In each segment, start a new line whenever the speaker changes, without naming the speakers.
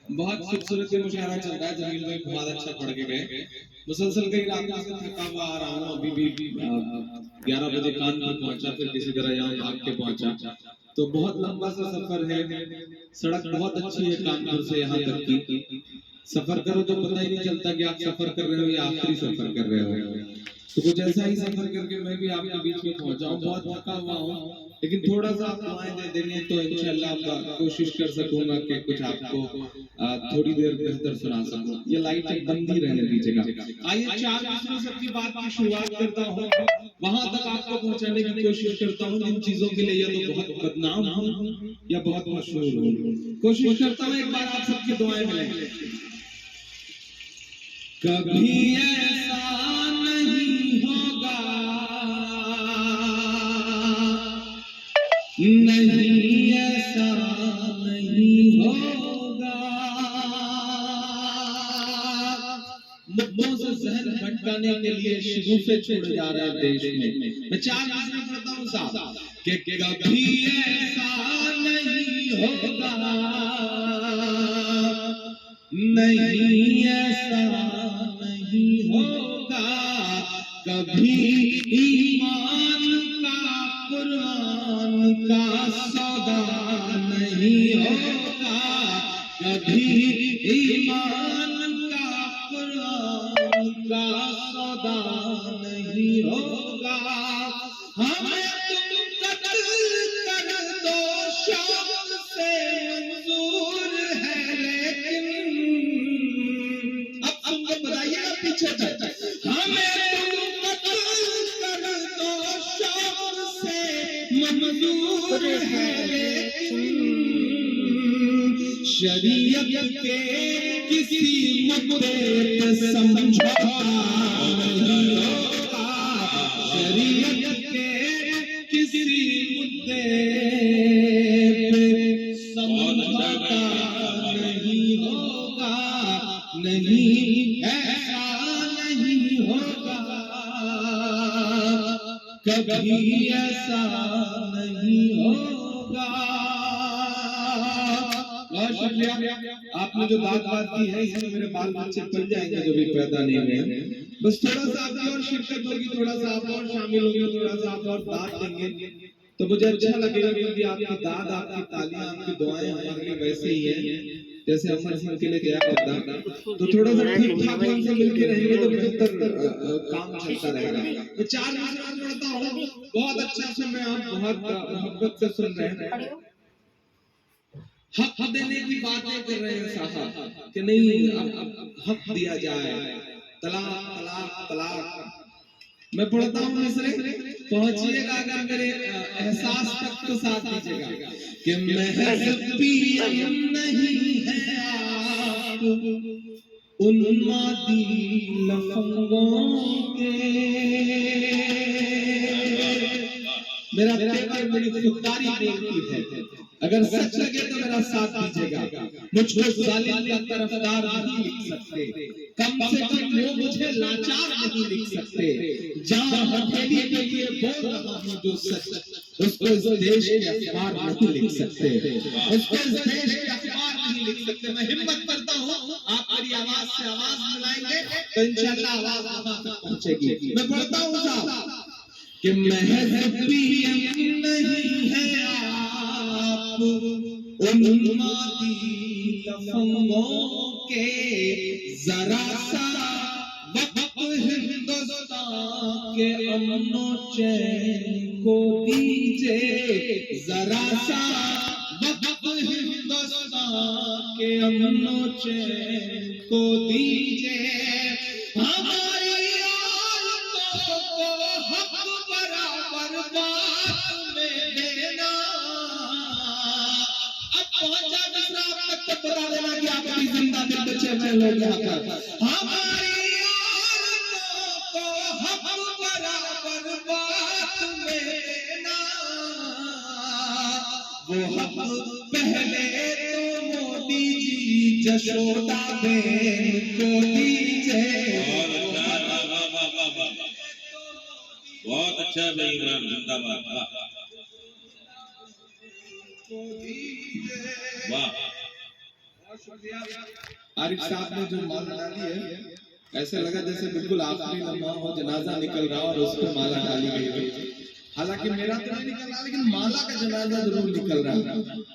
बहुत खूबसूरत मुशायरा चल रहा है। जमील भाई बहुत अच्छा पढ़ के गए। मुसलसल कई रातों से थका हुआ आ रहा हूँ। अभी भी 11 बजे कानपुर पहुंचा, फिर किसी तरह यहाँ भाग के पहुंचा। तो बहुत लंबा सा सफर है। सड़क बहुत अच्छी है कानपुर से यहाँ तक की। सफर करो तो पता ही नहीं चलता कि आप सफर कर रहे हो या आखिरी सफर कर रहे हो। तो कुछ ऐसा ही सफर करके मैं भी आपके बीच में पहुंचा हूँ। बहुत थका हुआ हूँ, लेकिन थोड़ा सा आप दुआएं दे देंगे तो इंशाल्लाह कोशिश कर सकूंगा कि कुछ आपको थोड़ी देर बेहतर सुना सकूं। ये लाइट बंद ही रहने दीजिएगा। आइए 4 मिनट से अपनी बात की शुरुआत करता हूँ, वहां तक आपको पहुंचाने की कोशिश करता हूँ जिन चीजों के लिए या तो बहुत बदनाम हूँ या बहुत मशहूर हूँ। कोशिश करता हूँ एक बार आप सबकी दुआएं मिलें। कभी ऐसा नहीं होगा, नहीं ऐसा नहीं होगा। मुद्दों से जहन भटकाने के लिए शगुफे छोड़े जा रहे हैं देश में। मैं 4 मिनट पढ़ता हूँ साहब कि कभी ऐसा नहीं होगा, नहीं ऐसा नहीं होगा। कभी ईमान का कुरान का सौदा नहीं होगा, कभी ईमान का कुरान का सौदा नहीं होगा। हमें तुम कत्ल कर दो शौक से मंजूर है, लेकिन अब तुमको बताइएगा पीछे तक। हमें तुम कत्ल कर दो शौक से मंजूर है, लेकिन शरीयत के किसी मुद्दे पे समझौता नहीं होगा, शरीयत के किसी मुद्दे पे समझौता नहीं होगा, नहीं ऐसा नहीं होगा, कभी ऐसा नहीं होगा। बहुत शुक्रिया। आपने जो बात की है इसमें मेरे बाल बच्चे पल जाएंगे जो भी पैदा नहीं हुए। बस थोड़ा सा आपकी और शिरकत होगी, थोड़ा सा आप और शामिल होंगे, थोड़ा सा आप और दाद देंगे तो मुझे अच्छा लगेगा, क्योंकि आपकी दाद, आपकी तालियां, आपकी दुआएं हमारे लिए वैसे ही है जैसे अमर सिंह के लिए दिया करता। तो थोड़ा सा ठीक ठाक हमसे मिलके रहेंगे तो बेहतर काम चलता रहेगा। तो 4 मिनट पढ़ता हूँ। बहुत अच्छा समय, आप बहुत मोहब्बत से सुन रहे हैं। हक देने की बातें कर रहे हैं साहब कि नहीं अब हक दिया जाए, तलाक तलाक तलाक। मैं पढ़ता हूँ मिसरे, पहुंचिएगा अगर मेरे एहसास तक तो साथ दीजिएगा कि महज़ पीएम नहीं है आप उन मादी लफंगों के। मेरा पेपर मेरी खुददारी बोलती है, अगर सच लगे तो मेरा साथ दीजिएगा। मुझको जालिम का तरफदार नहीं लिख सकते, कम से कम वो मुझे लाचार नहीं लिख सकते। जहां हथेली के लिए बोल रहा हूँ जो सच, उसको इस देश के अखबार नहीं लिख सकते, उसको इस देश के अखबार नहीं लिख सकते। मैं हिम्मत करता हूँ आप मेरी आवाज से आवाज मिलाएंगे तो इंशाल्लाह आवाज वहां तक पहुंचेगी। मैं पढ़ता हूँ साहब कि महज़ पीएम नहीं है आप उन मादी लफंगों के, जरा सा वक्त हिंदुस्तान के अमनो चैन को दीजिए, जरा सा वक्त हिंदुस्तान के अमनो चैन को दीजिए। हमारी औरतों को हक बराबर बात में देना। अब पहुंचा मिस्र, आप तक तो बता देना कि आप अभी जिंदा दिल बच्चे में लोग यहाँ पर। हमारी औरतों को हक बराबर बात में देना, वो हक पहले तो मोदी जी जशोदा बेन को दीजिए।
बहुत अच्छा भाई इमरान, जिंदाबाद। वाह,
आरिफ साहब ने जो माला डाली है, ऐसे लगा जैसे बिल्कुल आखिरी लम्हा हो, जनाजा निकल रहा और उस पर माला डाली गई है। हालांकि मेरा तो नहीं निकल रहा, लेकिन माला का जनाजा जरूर निकल रहा है।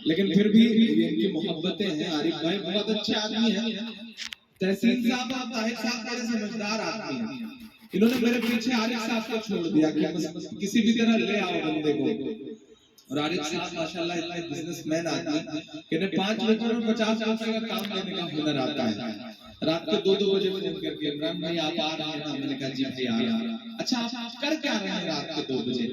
लेकिन फिर भी ये इनकी मोहब्बतें हैं। आरिफ भाई बहुत अच्छे आदमी हैं। तहसीन साहब और ताहिर साहब बड़े समझदार आदमी हैं। इन्होंने मेरे पीछे आरिफ साहब को छोड़ दिया कि किसी भी तरह ले आओ बंदे को। और आरिफ साहब माशाल्लाह इतने बिजनेसमैन आदमी कि इन्हें 5 मिनट में 50 रुपए का काम लेने का हुनर आता है। रात को 2-2 बजे फोन करके इमरान भाई आप आ रहे हैं? मैंने कहा जी भाई आ रहा हूं। अच्छा आप कर क्या रहे हैं रात के 2 बजे?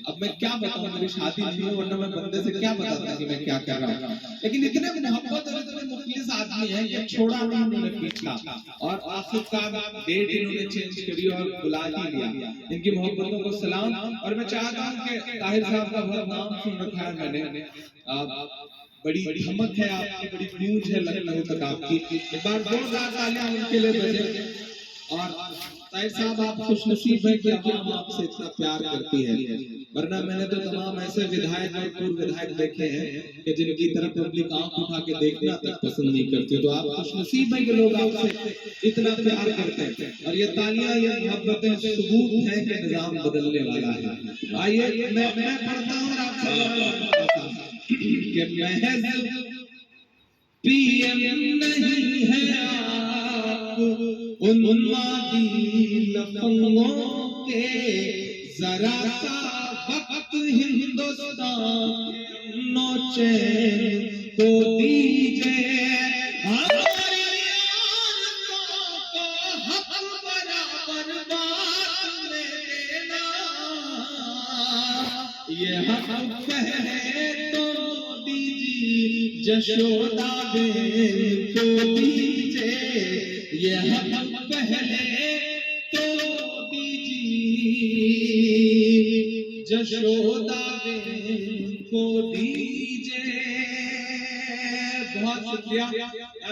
अब मैं क्या बताऊं, मेरी शादी नहीं है, वरना मैं बंदे से क्या बताता कि मैं क्या कर रहा हूं। लेकिन इतने मोहब्बत और इतने मुखलिस आदमी हैं कि छोड़ा नहीं उन्होंने पीछा, और आखिरकार डेट इन्होंने चेंज करी और बुला ही लिया। इनकी मोहब्बतों को सलाम। और मैं चाहता हूं कि ताहिर साहब का बहुत नाम सुन रखा है मैंने, बड़ी धमक है आपकी, बड़ी गूंज है लखनऊ तक आपकी। एक बार जोरदार तालियां उनके लिए बजे। और ताहिर साहब आप खुशनसीब हैं कि हम आपसे इतना प्यार करती है, वरना मैंने तो तमाम ऐसे विधायक और पूर्व विधायक देखे हैं कि जिनकी तरफ पब्लिक आंख उठा के देखना तक पसंद नहीं करती। तो आप खुशनसीब हैं कि लोग आपसे इतना प्यार करते हैं। और ये तालियां, ये मोहब्बतें सबूत हैं कि निजाम बदलने वाला है। आइए मैं पढ़ता हूं और आपसे कि महज पीएम नहीं है आप उन मादी लफंगों के, जरा सा वक्त हिंदुस्तान नौचे को दीजिए। हमारी औरतों को हक बराबर बात में देना, ये हक पहले यशोदा बेन को दीजिए, ये हक पहले तो दीजिए, यशोदा बेन को दीजिए। बहुत शुक्रिया।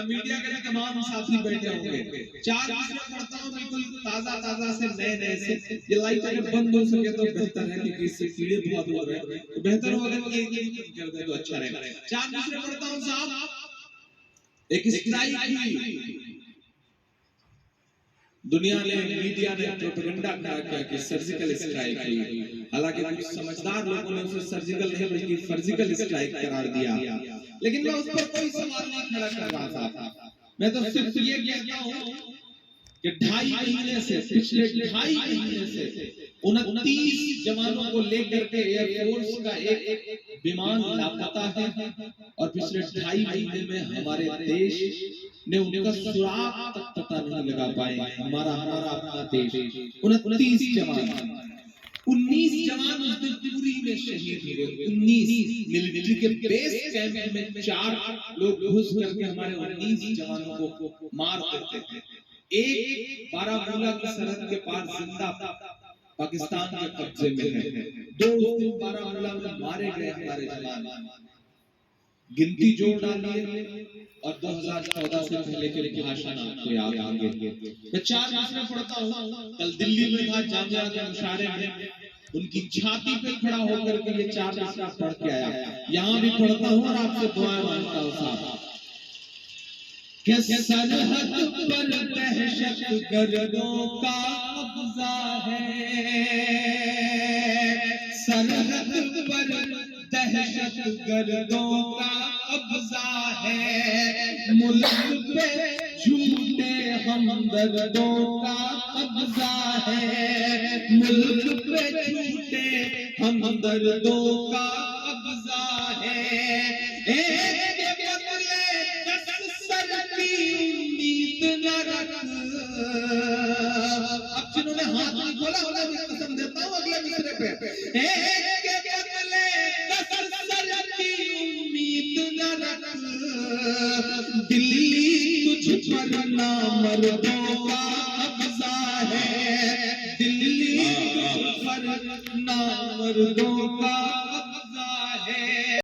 मीडिया के तमाम साथी बैठे होंगे। 4 चीजें पढ़ता हूँ बिल्कुल ताजा से, नए से। ये लाइट अगर बंद हो सके तो बेहतर है, क्योंकि इससे कीड़े बहुत हो रहे हैं। तो बेहतर होगा कि ये कर दे तो अच्छा रहेगा। 4 चीजें पढ़ता हूँ साहब। एक स्ट्राइक हुई, दुनिया ने, मीडिया ने प्रोपेगेंडा खड़ा किया कि सर्जिकल स्ट्राइक हुई। हालांकि कुछ समझदार लोगों ने उसे सर्जिकल नहीं बल्कि फर्जिकल स्ट्राइक करार दिया। लेकिन मैं उस पर कोई सवाल नहीं खड़ा कर रहा था। मैं तो सिर्फ ये कहता हूं कि 2.5 महीने से, पिछले 2.5 महीने से 29 जवानों को लेकर के एयरफोर्स का एक विमान लापता है। और पिछले 2.5 महीने में हमारे देश ने उनका सुराग तक पता नहीं लगा पाए। हमारा अपना देश 29 जवान 19 जवान उस दिन पूरी में शहीद हुए। 19 मिलिट्री के बेस कैंप में 4 लोग घुस करके हमारे 19 जवानों को मार देते थे। एक बारामूला की सरहद के पार जिंदा पाकिस्तान के कब्जे में है। 2 उस दिन बारामूला में मारे गए हमारे जवान। गिनती जोड़ डालिए और 2014 से पहले के भाषण आपको याद होंगे। मैं 4 मिसरे पढ़ता हूँ। कल दिल्ली में था जामिया के मुशारे में, उनकी छाती पे खड़ा होकर के ये 4 मिसरा पढ़ के आया। यहाँ भी पढ़ता हूँ और आपसे दुआएं मांगता हूँ साहब। कि सरहद पर दहशत गर्दों का कब्जा है, सरहद पर दहशत गर्दों का कब्जा है, मुल्क पे झूठे हमदर्दों का कब्जा है, मुल्क पे झूठे हमदर्दों का कब्जा है। एक बदले 10 सर की उम्मीद न रख। अब जिन्होंने हाथ नहीं खोला उन्हें भी कसम देता हूँ अगले मिसरे पे। एक बदले 10 सर की उम्मीद न रख, दिल्ली तुझ पर नामर्दों का कब्जा है, दिल्ली तुझ पर नामर्दों